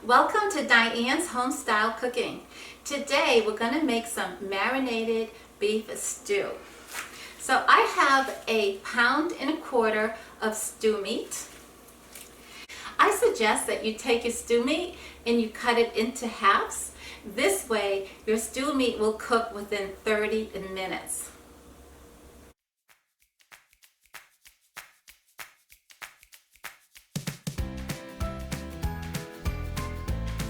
Welcome to Diane's Home Style Cooking. Today we're going to make some marinated beef stew. So I have 1.25 pounds of stew meat. I suggest that you take your stew meat and you cut it into halves. This way your stew meat will cook within 30 minutes.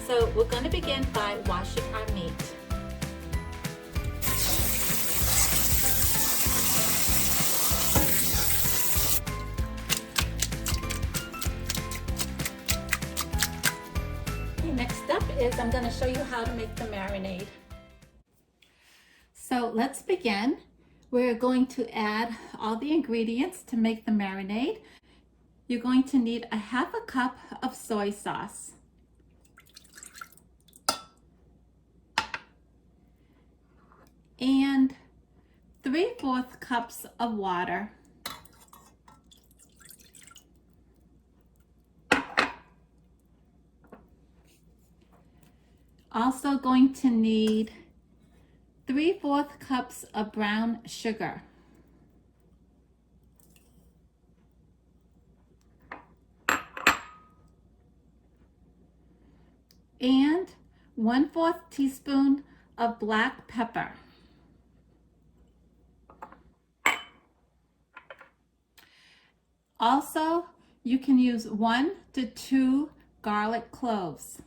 So we're going to begin by washing our meat. Okay, next up is I'm going to show you how to make the marinade. So let's begin. We're going to add all the ingredients to make the marinade. You're going to need 1/2 cup of soy sauce. And 3/4 cups of water. Also going to need 3/4 cups of brown sugar. And 1/4 teaspoon of black pepper. Also, you can use 1 to 2 garlic cloves.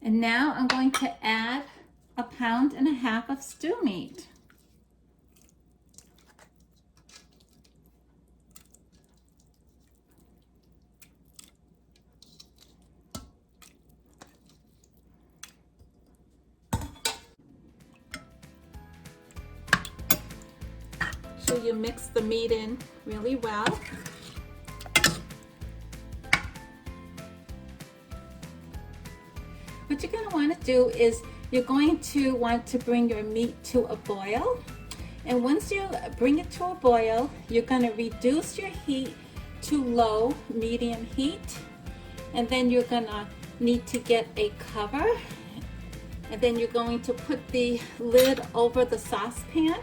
And now I'm going to add 1.5 pounds of stew meat. So you mix the meat in really well. What you're going to want to do is you're going to want to bring your meat to a boil. And once you bring it to a boil, you're going to reduce your heat to low, medium heat. And then you're going to need to get a cover. And then you're going to put the lid over the saucepan.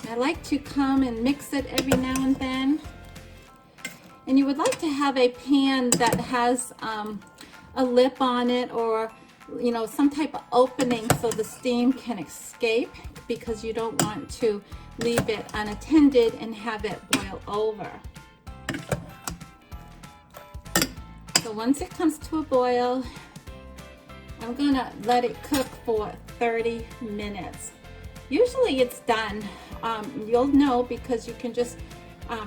I like to come and mix it every now and then. And you would like to have a pan that has a lip on it, or some type of opening so the steam can escape, because you don't want to leave it unattended and have it boil over. So once it comes to a boil, I'm gonna let it cook for 30 minutes. Usually it's done. You'll know because you can just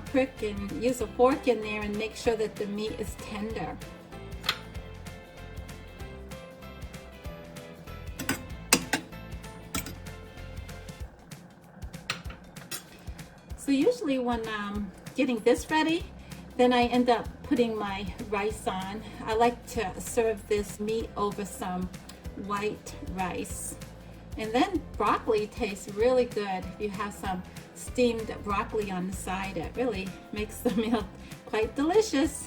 prick and use a fork in there and make sure that the meat is tender. So usually when I'm getting this ready, then I end up putting my rice on. I like to serve this meat over some white rice. And then broccoli tastes really good if you have some steamed broccoli on the side. It really makes the meal quite delicious.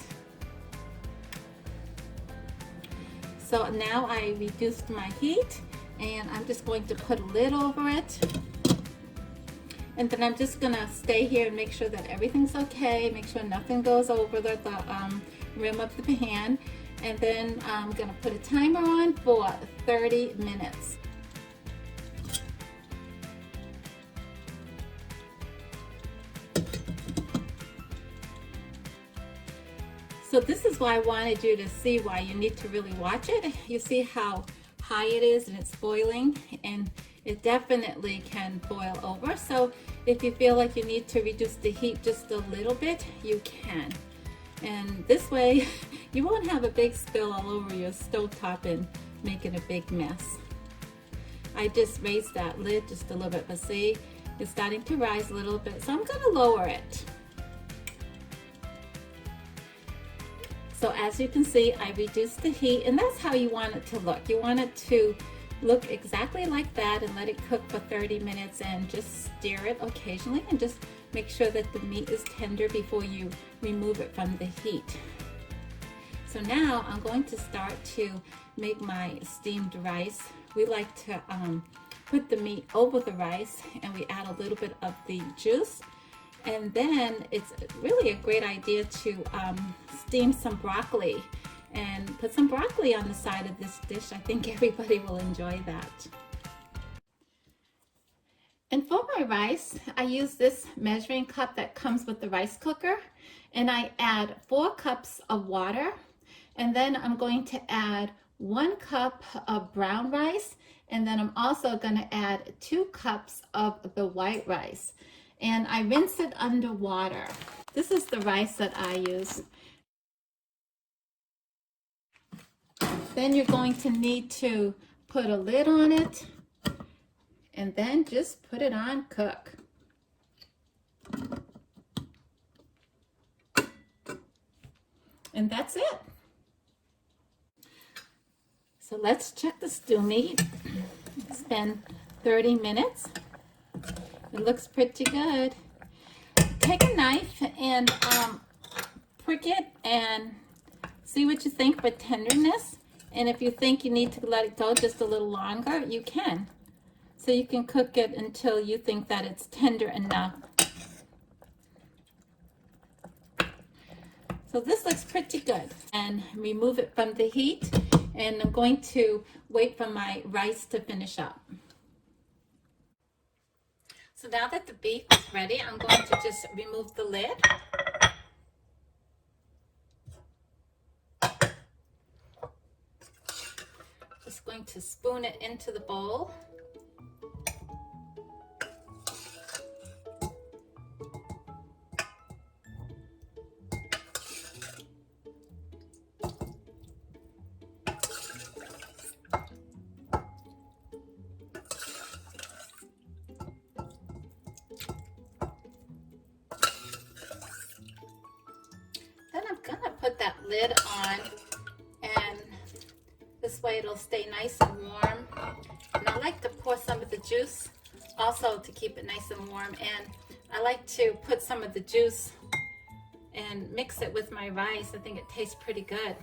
So now I reduced my heat and I'm just going to put a lid over it. And then I'm just gonna stay here and make sure that everything's okay, make sure nothing goes over the rim of the pan. And then I'm gonna put a timer on for 30 minutes. So this is why I wanted you to see why you need to really watch it. You see how high it is and it's boiling, and it definitely can boil over. So if you feel like you need to reduce the heat just a little bit, you can. And this way you won't have a big spill all over your stovetop and making a big mess. I just raised that lid just a little bit, but see, It's starting to rise a little bit, so I'm going to lower it. So as you can see, I reduced the heat, and that's how you want it to look. You want it to look exactly like that and let it cook for 30 minutes and just stir it occasionally and just make sure that the meat is tender before you remove it from the heat. So now I'm going to start to make my steamed rice. We like to put the meat over the rice, and we add a little bit of the juice. And then it's really a great idea to steam some broccoli and put some broccoli on the side of this dish. I think everybody will enjoy that. And for my rice, I use this measuring cup that comes with the rice cooker, and I add 4 cups of water, and then I'm going to add 1 cup of brown rice, and then I'm also going to add 2 cups of the white rice. And I rinse it under water. This is the rice that I use. Then you're going to need to put a lid on it and then just put it on cook. And that's it. So let's check the stew meat. It's been 30 minutes. It looks pretty good. Take a knife and prick it and see what you think for tenderness. And if you think you need to let it go just a little longer, you can. So you can cook it until you think that it's tender enough. So this looks pretty good. And remove it from the heat. And I'm going to wait for my rice to finish up. So now that the beef is ready, I'm going to just remove the lid. Just going to spoon it into the bowl. Then I'm gonna put that lid on, and this way it'll stay nice and warm. And I like to pour some of the juice also to keep it nice and warm. And I like to put some of the juice and mix it with my rice. I think it tastes pretty good.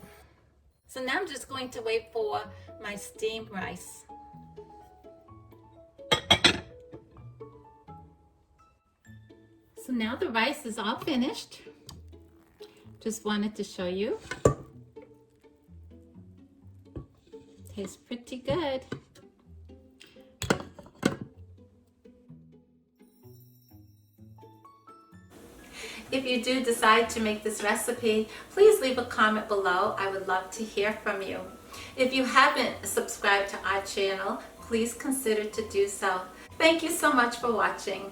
So now I'm just going to wait for my steamed rice. So now the rice is all finished. Just wanted to show you. Tastes pretty good. If you do decide to make this recipe, please leave a comment below. I would love to hear from you. If you haven't subscribed to our channel, please consider to do so. Thank you so much for watching.